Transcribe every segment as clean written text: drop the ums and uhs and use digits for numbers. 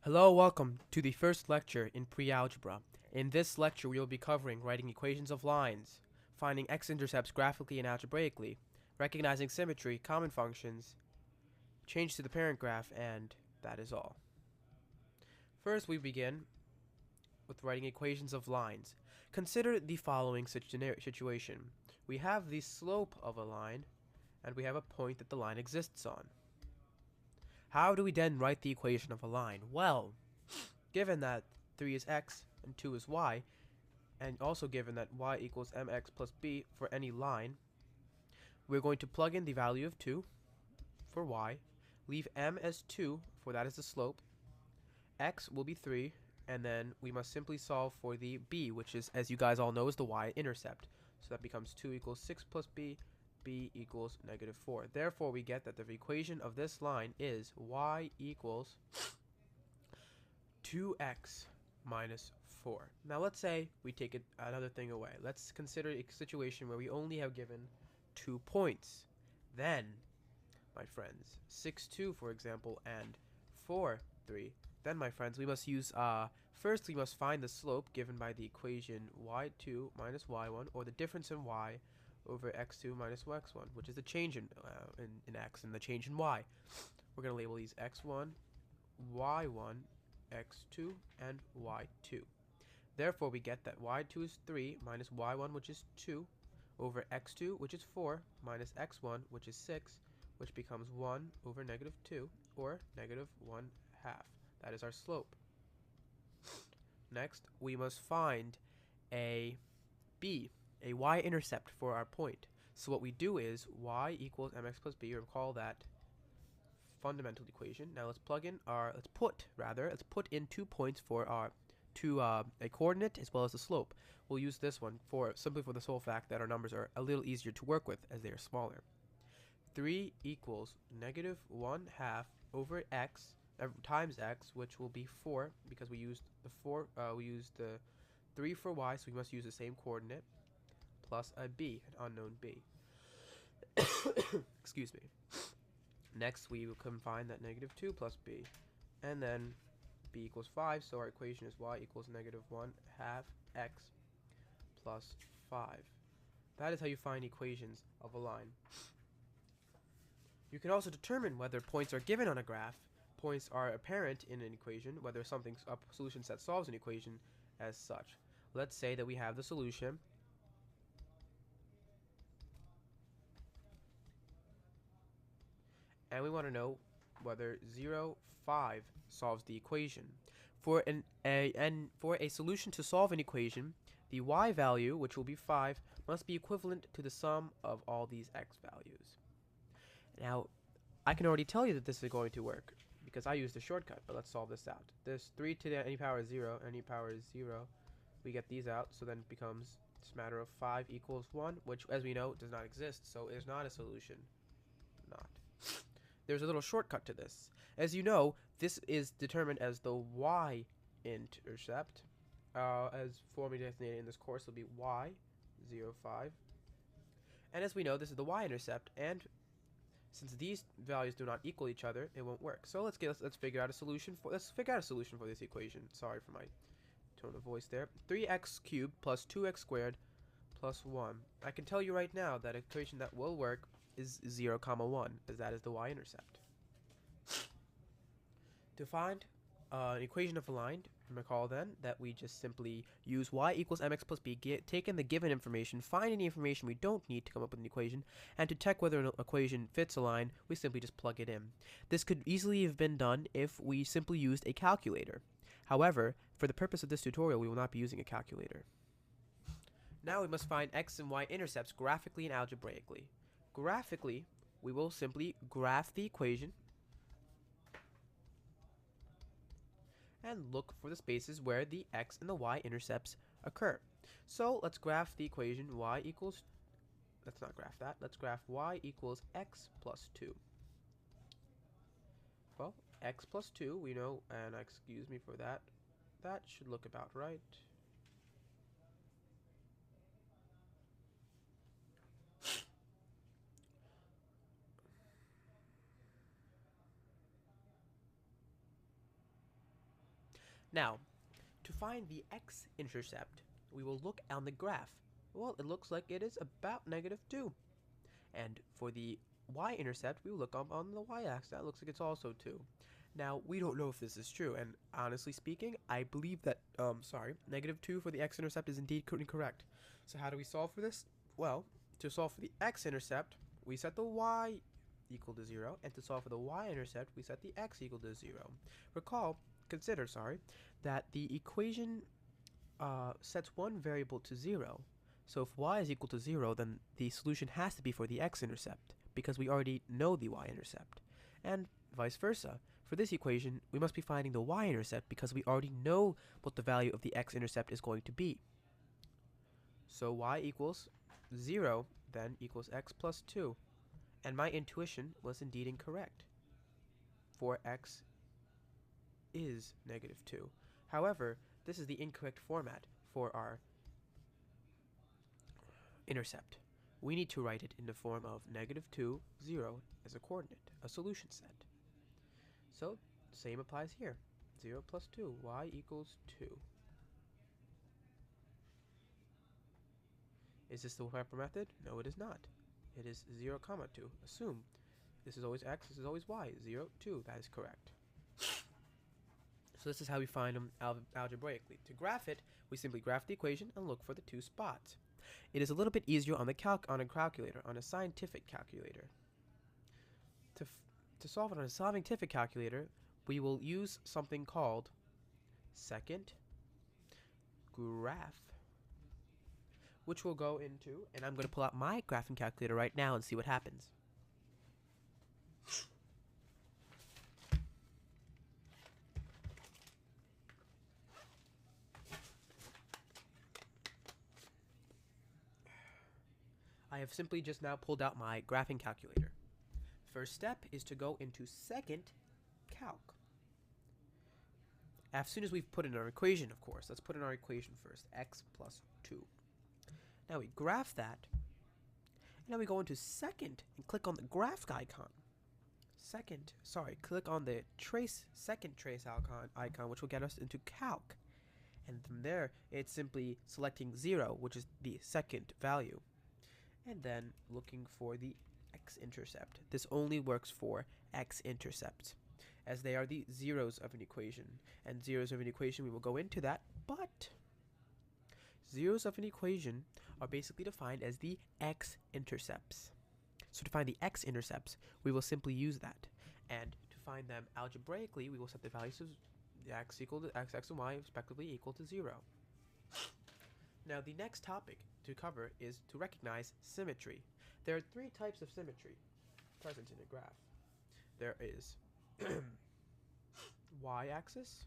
Hello, welcome to the first lecture in pre-algebra. In this lecture, we will be covering writing equations of lines, finding x-intercepts graphically and algebraically, recognizing symmetry, common functions, change to the parent graph, and that is all. First, we begin with writing equations of lines. Consider the following situation. We have the slope of a line, and we have a point that the line exists on. How do we then write the equation of a line? Well, given that 3 is x and 2 is y, and also given that y equals mx plus b for any line, we're going to plug in the value of 2 for y, leave m as 2, for that is the slope, x will be 3, and then we must simply solve for the b, which is, as you guys all know, is the y-intercept. So that becomes 2 equals 6 plus b equals negative 4. Therefore, we get that the equation of this line is y equals 2x minus 4. Now let's say we take another thing away. Let's consider a situation where we only have given 2 points. Then, my friends, 6, 2, for example, and 4, 3. Then, my friends, we must use, first we must find the slope given by the equation y2 minus y1, or the difference in y over x2 minus x1, which is the change in x and the change in y. We're going to label these x1, y1, x2, and y2. Therefore, we get that y2 is 3 minus y1, which is 2, over x2, which is 4, minus x1, which is 6, which becomes 1 over negative 2, or negative 1 half. That is our slope. Next, we must find a b, a y-intercept for our point. So what we do is y equals mx plus b. Recall that fundamental equation. Now let's put in 2 points for our a coordinate as well as the slope. We'll use this one simply for the sole fact that our numbers are a little easier to work with as they are smaller. 3 equals negative 1 half over x times x, which will be 4 because we used the 3 for y, so we must use the same coordinate, plus a b, an unknown b. Excuse me. Next, we can find that negative 2 plus b, and then b equals 5, so our equation is y equals negative 1 half x plus 5. That is how you find equations of a line. You can also determine whether points are given on a graph, points are apparent in an equation, whether something's a solution set solves an equation as such. Let's say that we have the solution, and we want to know whether 0, 5 solves the equation. For a solution to solve an equation, the y value, which will be 5, must be equivalent to the sum of all these x values. Now, I can already tell you that this is going to work because I used the shortcut, but let's solve this out. This 3 to the any power is 0, any power is 0. We get these out, so then it becomes this matter of 5 equals 1, which, as we know, does not exist, so it is not a solution. Not. There's a little shortcut to this. As you know, this is determined as the y-intercept. As formally designated in this course, it will be y, 0, 5. And as we know, this is the y-intercept, and since these values do not equal each other, it won't work. So let's figure out a solution for this equation. Sorry for my tone of voice there. 3x cubed plus 2x squared plus 1. I can tell you right now that an equation that will work is 0, 1, as that is the y-intercept. To find an equation of a line, recall then that we just simply use y equals mx plus b, take in the given information, find any information we don't need to come up with an equation, and to check whether an equation fits a line, we simply just plug it in. This could easily have been done if we simply used a calculator. However, for the purpose of this tutorial, we will not be using a calculator. Now we must find x and y intercepts graphically and algebraically. Graphically, we will simply graph the equation and look for the spaces where the x and the y intercepts occur. So let's graph the equation y equals, let's not graph that, let's graph y equals x plus 2. Well, x plus 2, we know, and excuse me for that, that should look about right. Now, to find the x-intercept, we will look on the graph. Well, it looks like it is about -2. And for the y-intercept, we will look on the y-axis. That looks like it's also 2. Now, we don't know if this is true, and honestly speaking, I believe that, -2 for the x-intercept is indeed incorrect. So how do we solve for this? Well, to solve for the x-intercept, we set the y equal to 0, and to solve for the y-intercept, we set the x equal to 0. Consider, that the equation sets one variable to 0. So if y is equal to 0, then the solution has to be for the x-intercept, because we already know the y-intercept. And vice versa. For this equation, we must be finding the y-intercept because we already know what the value of the x-intercept is going to be. So y equals 0 then equals x plus 2. And my intuition was indeed incorrect, for x is -2. However, this is the incorrect format for our intercept. We need to write it in the form of -2, 0 as a coordinate, a solution set. So, same applies here. 0 plus 2, y equals 2. Is this the proper method? No, it is not. It is 0, 2. Assume this is always x, this is always y. 0, 2. That is correct. So this is how we find them algebraically. To graph it, we simply graph the equation and look for the two spots. It is a little bit easier on a calculator, on a scientific calculator. To solve it on a scientific calculator, we will use something called second graph, which we'll go into, and I'm going to pull out my graphing calculator right now and see what happens. I have simply just now pulled out my graphing calculator. First step is to go into second calc. As soon as we've put in our equation, of course, let's put in our equation first, x plus 2. Now we graph that. Now we go into second and click on the graph icon. Click on the second trace icon, which will get us into calc. And from there, it's simply selecting 0, which is the second value. And then looking for the x-intercept. This only works for x-intercepts, as they are the zeros of an equation. And zeros of an equation, we will go into that, but zeros of an equation are basically defined as the x-intercepts. So to find the x-intercepts, we will simply use that. And to find them algebraically, we will set the values of x equal to x and y respectively equal to 0. Now the next topic to cover is to recognize symmetry. There are 3 types of symmetry present in a graph. There is y-axis,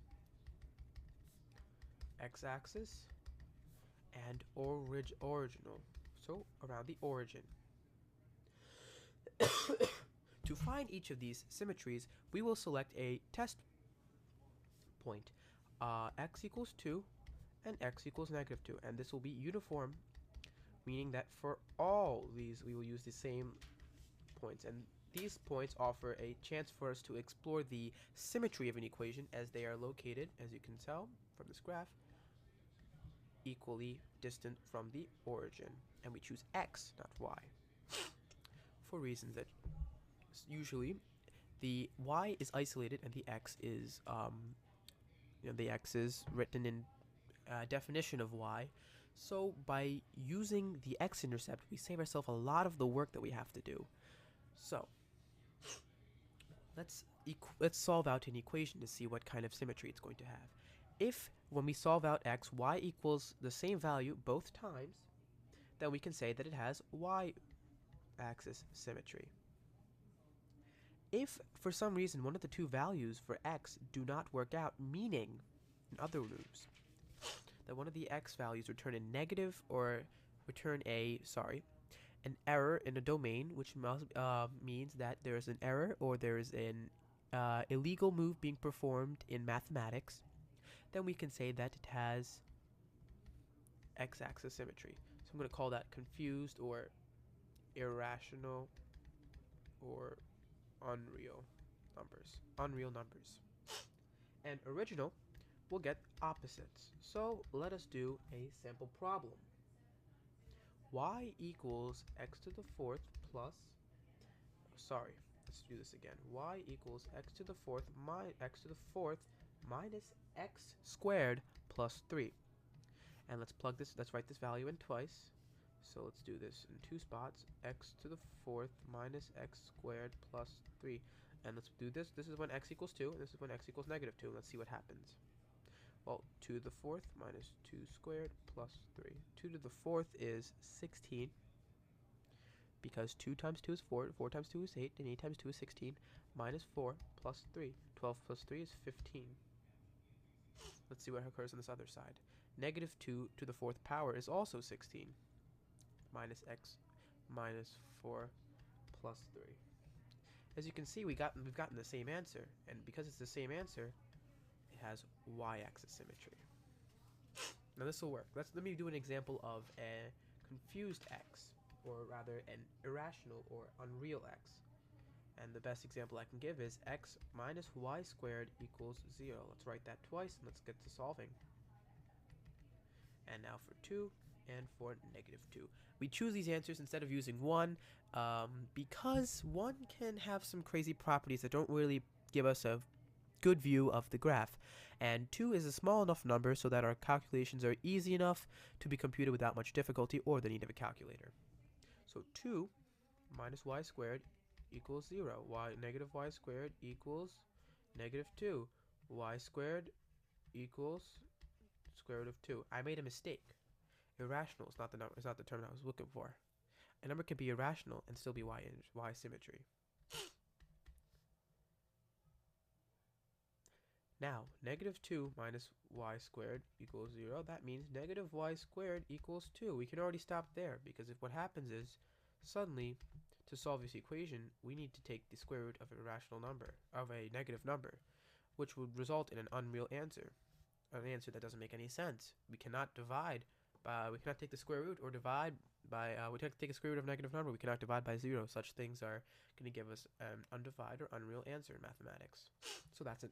x-axis, and original, so around the origin. To find each of these symmetries, we will select a test point, x equals 2 and x equals -2, and this will be uniform, meaning that for all these we will use the same points, and these points offer a chance for us to explore the symmetry of an equation, as they are located, as you can tell from this graph, equally distant from the origin, and we choose x, not y, for reasons that usually the y is isolated and the x is written in definition of y. So by using the x-intercept, we save ourselves a lot of the work that we have to do. So let's solve out an equation to see what kind of symmetry it's going to have. If when we solve out x, y equals the same value both times, then we can say that it has y-axis symmetry. If for some reason one of the two values for x do not work out, meaning, in other words, that one of the x values return a negative or return an error in a domain, which means that there is an error or there is an illegal move being performed in mathematics, then we can say that it has x-axis symmetry. So I'm going to call that confused or irrational or unreal numbers. And original we'll get opposites. So let us do a sample problem. Y equals x to the fourth plus, sorry, let's do this again. Y equals x to the fourth minus x squared plus 3. And let's write this value in twice. So let's do this in two spots. X to the fourth minus x squared plus 3. And let's do this. This is when x equals 2, and this is when x equals negative 2. Let's see what happens. Well, 2 to the fourth minus 2 squared plus 3. 2 to the fourth is 16, because 2 times 2 is 4, 4 times 2 is 8, and 8 times 2 is 16, minus 4 plus 3. 12 plus 3 is 15. Let's see what occurs on this other side. Negative 2 to the fourth power is also 16, minus x minus 4 plus 3. As you can see, we've gotten the same answer, and because it's the same answer, it has y-axis symmetry. Now this will work. Let me do an example of a confused x, or rather an irrational or unreal x. And the best example I can give is x minus y squared equals 0. Let's write that twice and let's get to solving. And now for 2 and for negative 2. We choose these answers instead of using 1 because 1 can have some crazy properties that don't really give us a good view of the graph. And 2 is a small enough number so that our calculations are easy enough to be computed without much difficulty or the need of a calculator. So 2 minus y squared equals 0. Negative y squared equals negative 2. Y squared equals square root of 2. I made a mistake. Irrational is not the number. It's not the term I was looking for. A number can be irrational and still be y symmetry. Now, negative 2 minus y squared equals 0. That means negative y squared equals 2. We can already stop there, because if what happens is, suddenly, to solve this equation, we need to take the square root of a negative number, which would result in an unreal answer. An answer that doesn't make any sense. We cannot take the square root or divide by, we can't take a square root of a negative number. We cannot divide by 0. Such things are going to give us an undivided or unreal answer in mathematics. So that's an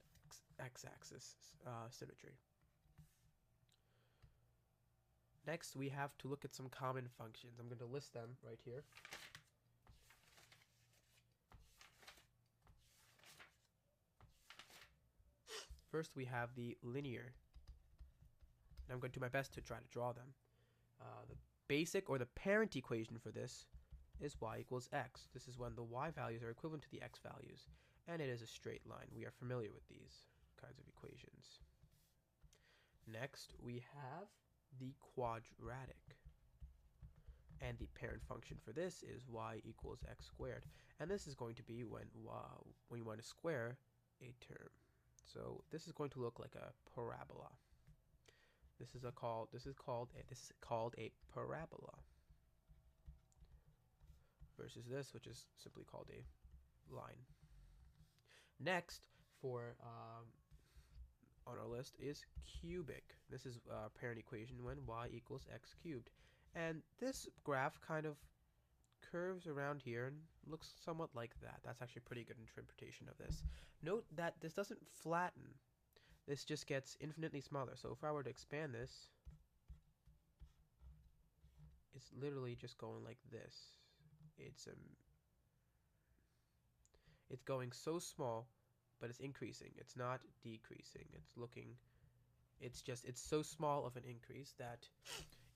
x-axis symmetry. Next, we have to look at some common functions. I'm going to list them right here. First, we have the linear. And I'm going to do my best to try to draw them. The basic or the parent equation for this is y equals x. This is when the y values are equivalent to the x values. And it is a straight line. We are familiar with these kinds of equations. Next, we have the quadratic. And the parent function for this is y equals x squared. And this is going to be when you want to square a term. So this is going to look like a parabola. This is called a parabola. Versus this, which is simply called a line. Next, on our list is cubic. This is our parent equation when y equals x cubed. And this graph kind of curves around here and looks somewhat like that. That's actually a pretty good interpretation of this. Note that this doesn't flatten. This just gets infinitely smaller. So if I were to expand this, it's literally just going like this. It's going so small, but it's increasing. It's not decreasing. It's so small of an increase that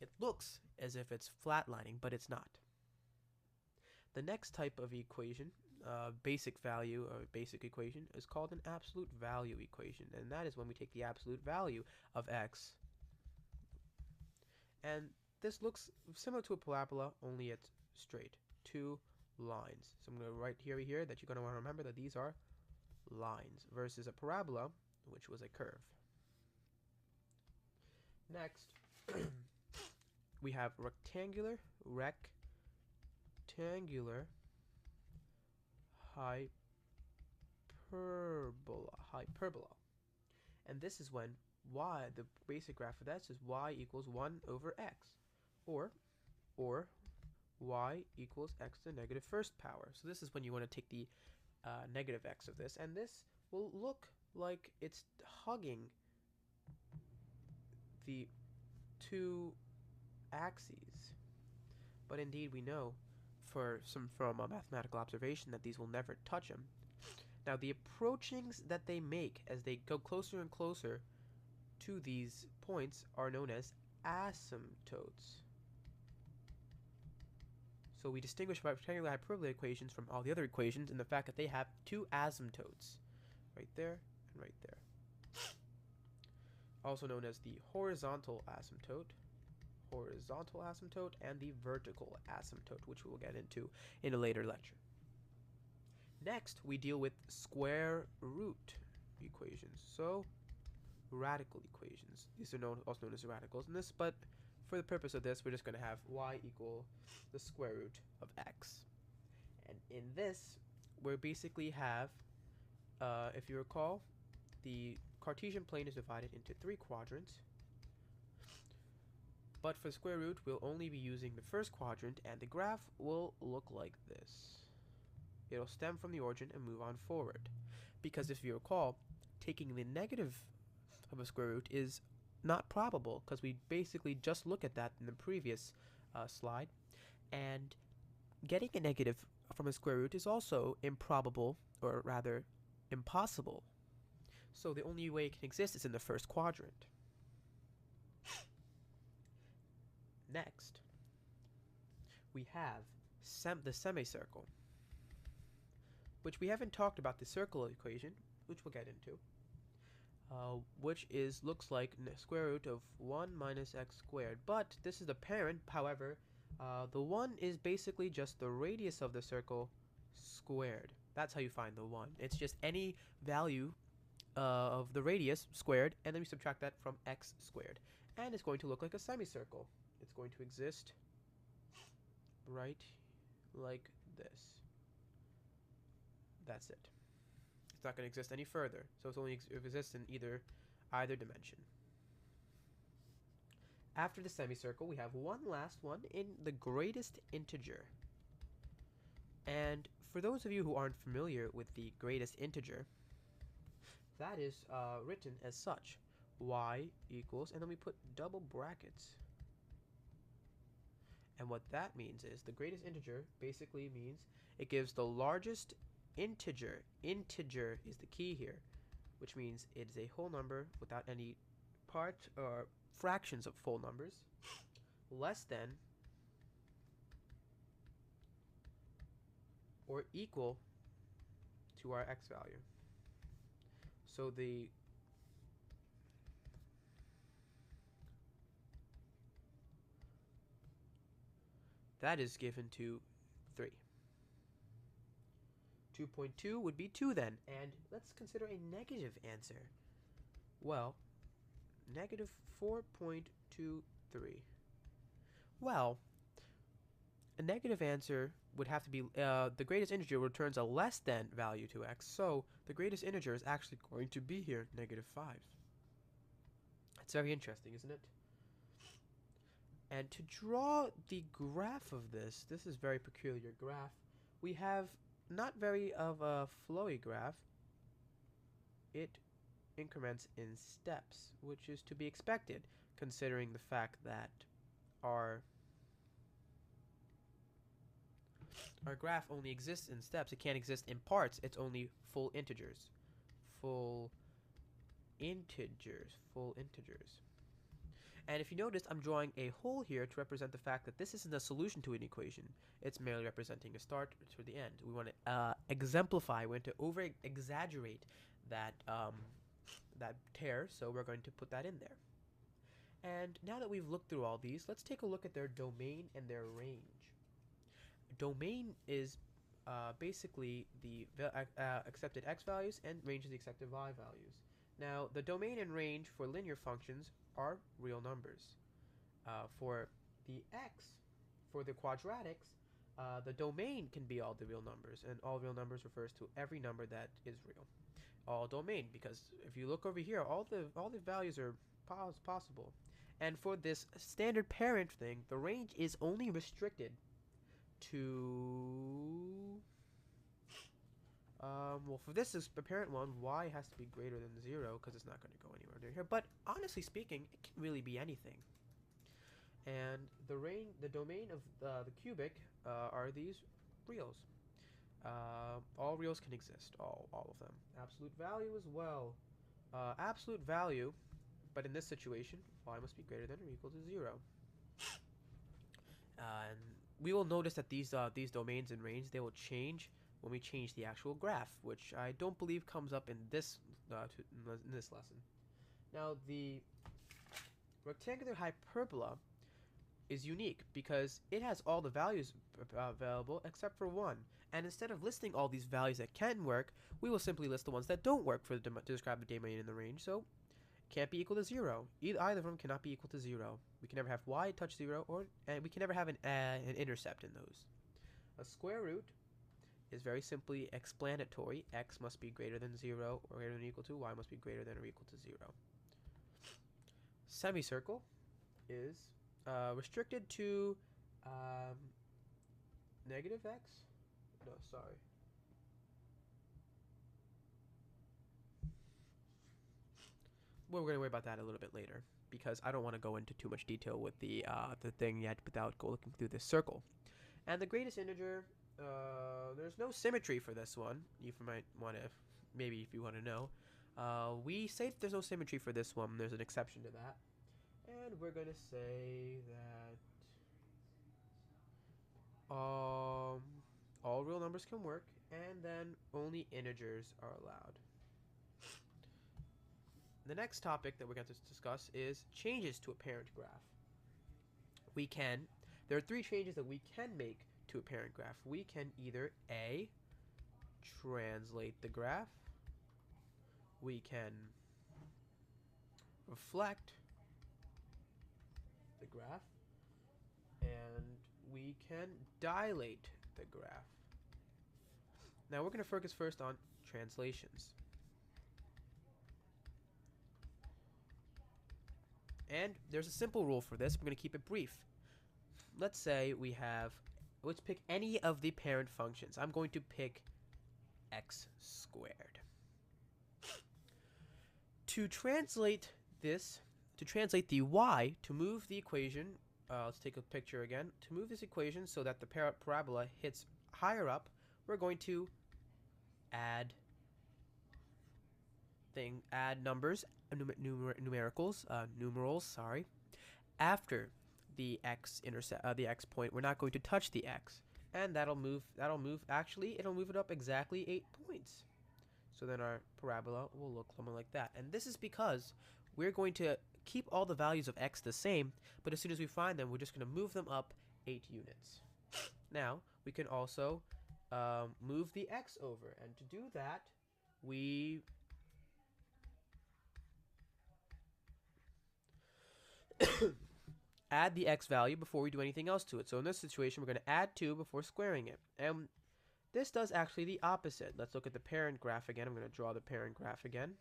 it looks as if it's flatlining, but it's not. The next type of equation, basic equation, is called an absolute value equation, and that is when we take the absolute value of x. And this looks similar to a parabola, only it's straight. 2 lines. So I'm going to write here that you're going to want to remember that these are lines versus a parabola, which was a curve. Next, we have rectangular hyperbola. And this is when the basic graph for that is y equals 1 over x, or y equals x to the negative first power. So this is when you want to take the negative x of this, and this will look like it's hugging the two axes. But indeed we know from a mathematical observation that these will never touch them. Now the approachings that they make as they go closer and closer to these points are known as asymptotes. So we distinguish rectangular hyperbola equations from all the other equations in the fact that they have two asymptotes, right there and right there. Also known as the horizontal asymptote, and the vertical asymptote, which we will get into in a later lecture. Next, we deal with square root equations. So, radical equations. These are also known as radicals in this, but for the purpose of this, we're just going to have y equal the square root of x. And in this, we basically have, if you recall, the Cartesian plane is divided into 3 quadrants. But for square root, we'll only be using the first quadrant, and the graph will look like this. It'll stem from the origin and move on forward. Because if you recall, taking the negative of a square root is not probable, because we basically just looked at that in the previous slide. And getting a negative from a square root is also improbable, or rather impossible. So the only way it can exist is in the first quadrant. Next, we have the semicircle, which we haven't talked about the circle equation, which we'll get into, which looks like square root of 1 minus x squared. But this is the parent. However, the 1 is basically just the radius of the circle squared. That's how you find the 1. It's just any value of the radius squared, and then we subtract that from x squared. And it's going to look like a semicircle. It's going to exist right like this. That's it. It's not going to exist any further, so it's only exists in either dimension. After the semicircle, we have one last one in the greatest integer. And for those of you who aren't familiar with the greatest integer, that is written as such: y equals, and then we put double brackets. And what that means is the greatest integer basically means it gives the largest integer. Integer is the key here, which means it is a whole number without any parts or fractions of full numbers, less than or equal to our x value. So that is given to 3. 2.2 would be 2 then, and let's consider a negative answer. Well, negative 4.23. Well, a negative answer would have to be, the greatest integer returns a less than value to x, so the greatest integer is actually going to be here, negative 5. That's very interesting, isn't it? And to draw the graph of this is very peculiar graph. We have not very of a flowy graph. It increments in steps, which is to be expected, considering the fact that our graph only exists in steps. It can't exist in parts. It's only full integers. Full integers. And if you notice, I'm drawing a hole here to represent the fact that this isn't a solution to an equation. It's merely representing a start to the end. We want to exemplify, we want to over-exaggerate that, that tear, so we're going to put that in there. And now that we've looked through all these, let's take a look at their domain and their range. Domain is basically the accepted x values, and range is the accepted y values. Now, the domain and range for linear functions are real numbers. For the x, for the quadratics, the domain can be all the real numbers, and all real numbers refers to every number that is real. All domain, because if you look over here, all the values are possible. And for this standard parent thing, the range is only restricted to Well, for this is apparent one, y has to be greater than 0 because it's not going to go anywhere near here. But honestly speaking, it can really be anything. And the domain of the cubic are these reals. All reals can exist, all of them. Absolute value as well. Absolute value, but in this situation, y must be greater than or equal to 0. And we will notice that these domains and range, they will change when we change the actual graph, which I don't believe comes up in this lesson. Now, the rectangular hyperbola is unique because it has all the values available except for one. And instead of listing all these values that can work, we will simply list the ones that don't work to describe the domain in the range. So it can't be equal to 0. Either of them cannot be equal to 0. We can never have y touch 0, and we can never have an intercept in those. A square root is very simply explanatory. X must be greater than 0 or greater than or equal to. Y must be greater than or equal to 0. Semicircle is restricted to negative x? No, sorry. Well, we're going to worry about that a little bit later because I don't want to go into too much detail with the thing yet without looking through this circle. And the greatest integer, there's no symmetry for this one. You might want to, maybe if you want to know. We say that there's no symmetry for this one. There's an exception to that. And we're going to say that all real numbers can work, and then only integers are allowed. The next topic that we're going to discuss is changes to a parent graph. There are 3 changes that we can make to a parent graph. We can either A, translate the graph. We can reflect the graph. And we can dilate the graph. Now we're going to focus first on translations. And there's a simple rule for this. We're going to keep it brief. Let's say let's pick any of the parent functions. I'm going to pick x squared. To translate the y, to move the equation, let's take a picture again. To move this equation so that the parabola hits higher up, we're going to add numbers, numerals, sorry, after the x point. We're not going to touch the x, and it'll move it up exactly 8 points. So then our parabola will look something like that. And this is because we're going to keep all the values of x the same, but as soon as we find them, we're just going to move them up 8 units. Now, we can also move the x over, and to do that, we add the x value before we do anything else to it. So in this situation, we're going to add 2 before squaring it. And this does actually the opposite. Let's look at the parent graph again. I'm going to draw the parent graph again.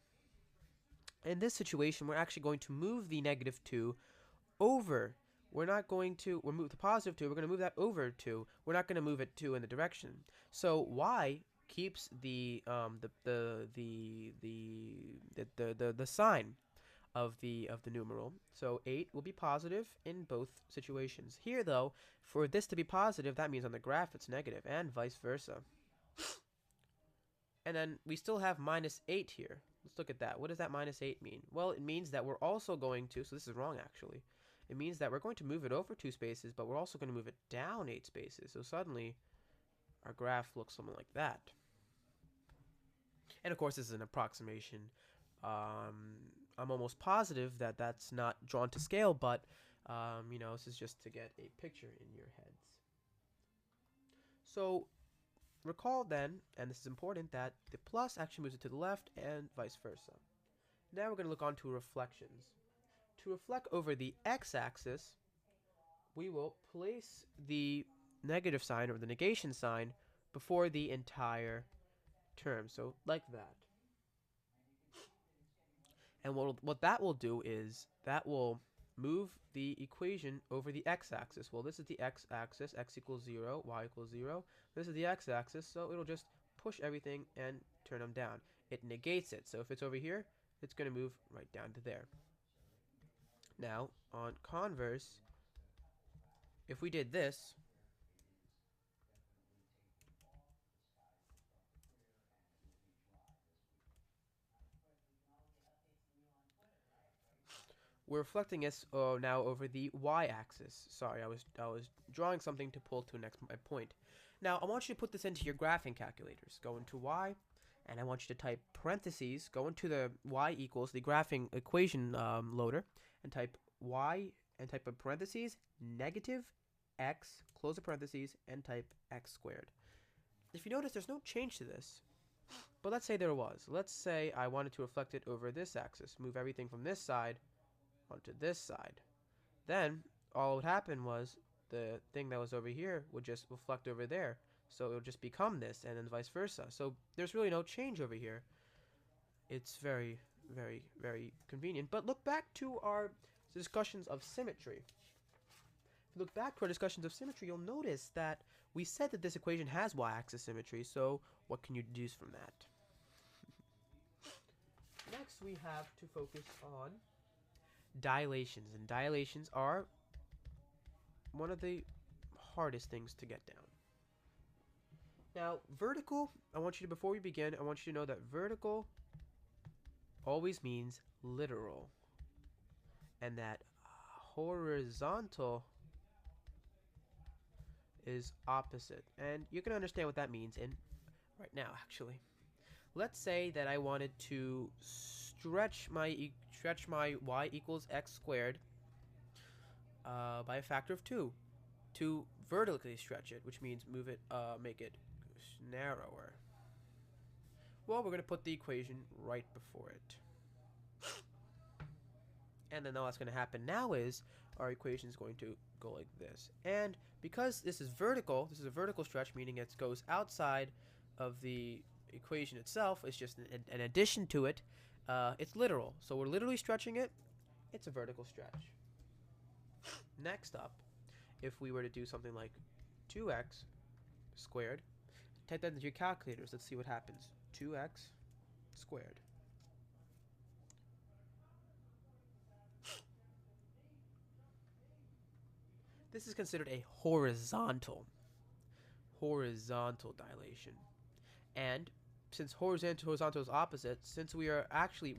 In this situation, we're actually going to move the negative 2 over. We'll move the positive 2. We're going to move that over 2. We're not going to move it 2 in the direction. So y keeps the sign of the numeral. So 8 will be positive in both situations. Here, though, for this to be positive, that means on the graph it's negative, and vice versa. And then we still have minus 8 here. Let's look at that. What does that minus 8 mean? Well, it means that we're also going to, so this is wrong actually. It means that we're going to move it over 2 spaces, but we're also going to move it down 8 spaces. So suddenly, our graph looks something like that. And of course, this is an approximation. I'm almost positive that that's not drawn to scale, but this is just to get a picture in your heads. So recall then, and this is important, that the plus actually moves it to the left and vice versa. Now we're going to look on to reflections. To reflect over the x-axis, we will place the negative sign or the negation sign before the entire term. So like that. And what that will do is that will move the equation over the x-axis. Well, this is the x-axis, x equals 0, y equals 0. This is the x-axis, so it'll just push everything and turn them down. It negates it. So if it's over here, it's going to move right down to there. Now, on converse, if we did this, we're reflecting this now over the y-axis. Sorry, I was drawing something to pull to next my point. Now, I want you to put this into your graphing calculators. Go into y, and I want you to type parentheses, go into the y equals the graphing equation loader, and type y, and type in parentheses, negative x, close the parentheses, and type x squared. If you notice, there's no change to this. But let's say there was. Let's say I wanted to reflect it over this axis, move everything from this side onto this side. Then all would happen was the thing that was over here would just reflect over there. So it would just become this, and then vice versa. So there's really no change over here. It's very, very, very convenient. But look back to our discussions of symmetry. If you look back to our discussions of symmetry, you'll notice that we said that this equation has y-axis symmetry. So what can you deduce from that? Next, we have to focus on dilations, and dilations are one of the hardest things to get down. Now, vertical, before we begin, I want you to know that vertical always means literal, and that horizontal is opposite. And you can understand what that means in right now, actually. Let's say that I wanted to stretch my y equals x squared by a factor of 2 to vertically stretch it, which means move it, make it narrower. Well, we're going to put the equation right before it. And then all that's going to happen now is our equation is going to go like this. And because this is a vertical stretch, meaning it goes outside of the equation itself, it's just an addition to it. It's literal, so we're literally stretching it. It's a vertical stretch. Next up, if we were to do something like 2x squared, type that into your calculators. Let's see what happens. 2x squared. This is considered a horizontal dilation. And since horizontal is opposite, since we are actually,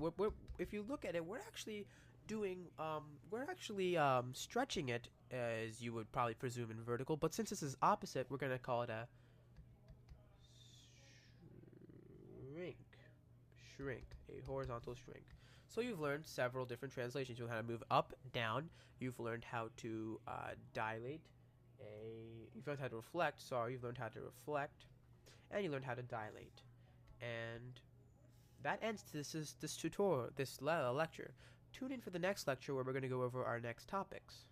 if you look at it, we're actually doing, stretching it as you would probably presume in vertical, but since this is opposite, we're going to call it a shrink, a horizontal shrink. So you've learned several different translations. You've learned how to move up, down. You've learned how to dilate. You've learned how to reflect. Sorry, you've learned how to reflect, and you learned how to dilate. And that ends this tutorial, this lecture. Tune in for the next lecture where we're going to go over our next topics.